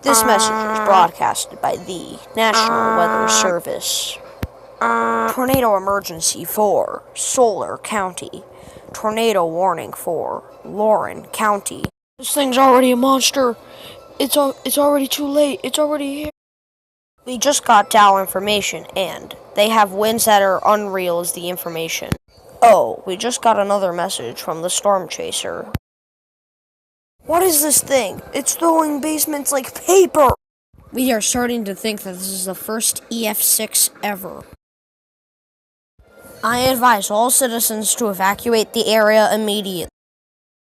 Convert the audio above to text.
This message is broadcasted by the National Weather Service. Tornado emergency for Solar County. Tornado warning for Lauren County. This thing's already a monster. It's already too late. It's already here. We just got Dow information, and they have winds that are unreal is the information. Oh, we just got another message from the storm chaser. What is this thing? It's throwing basements like paper! We are starting to think that this is the first EF6 ever. I advise all citizens to evacuate the area immediately.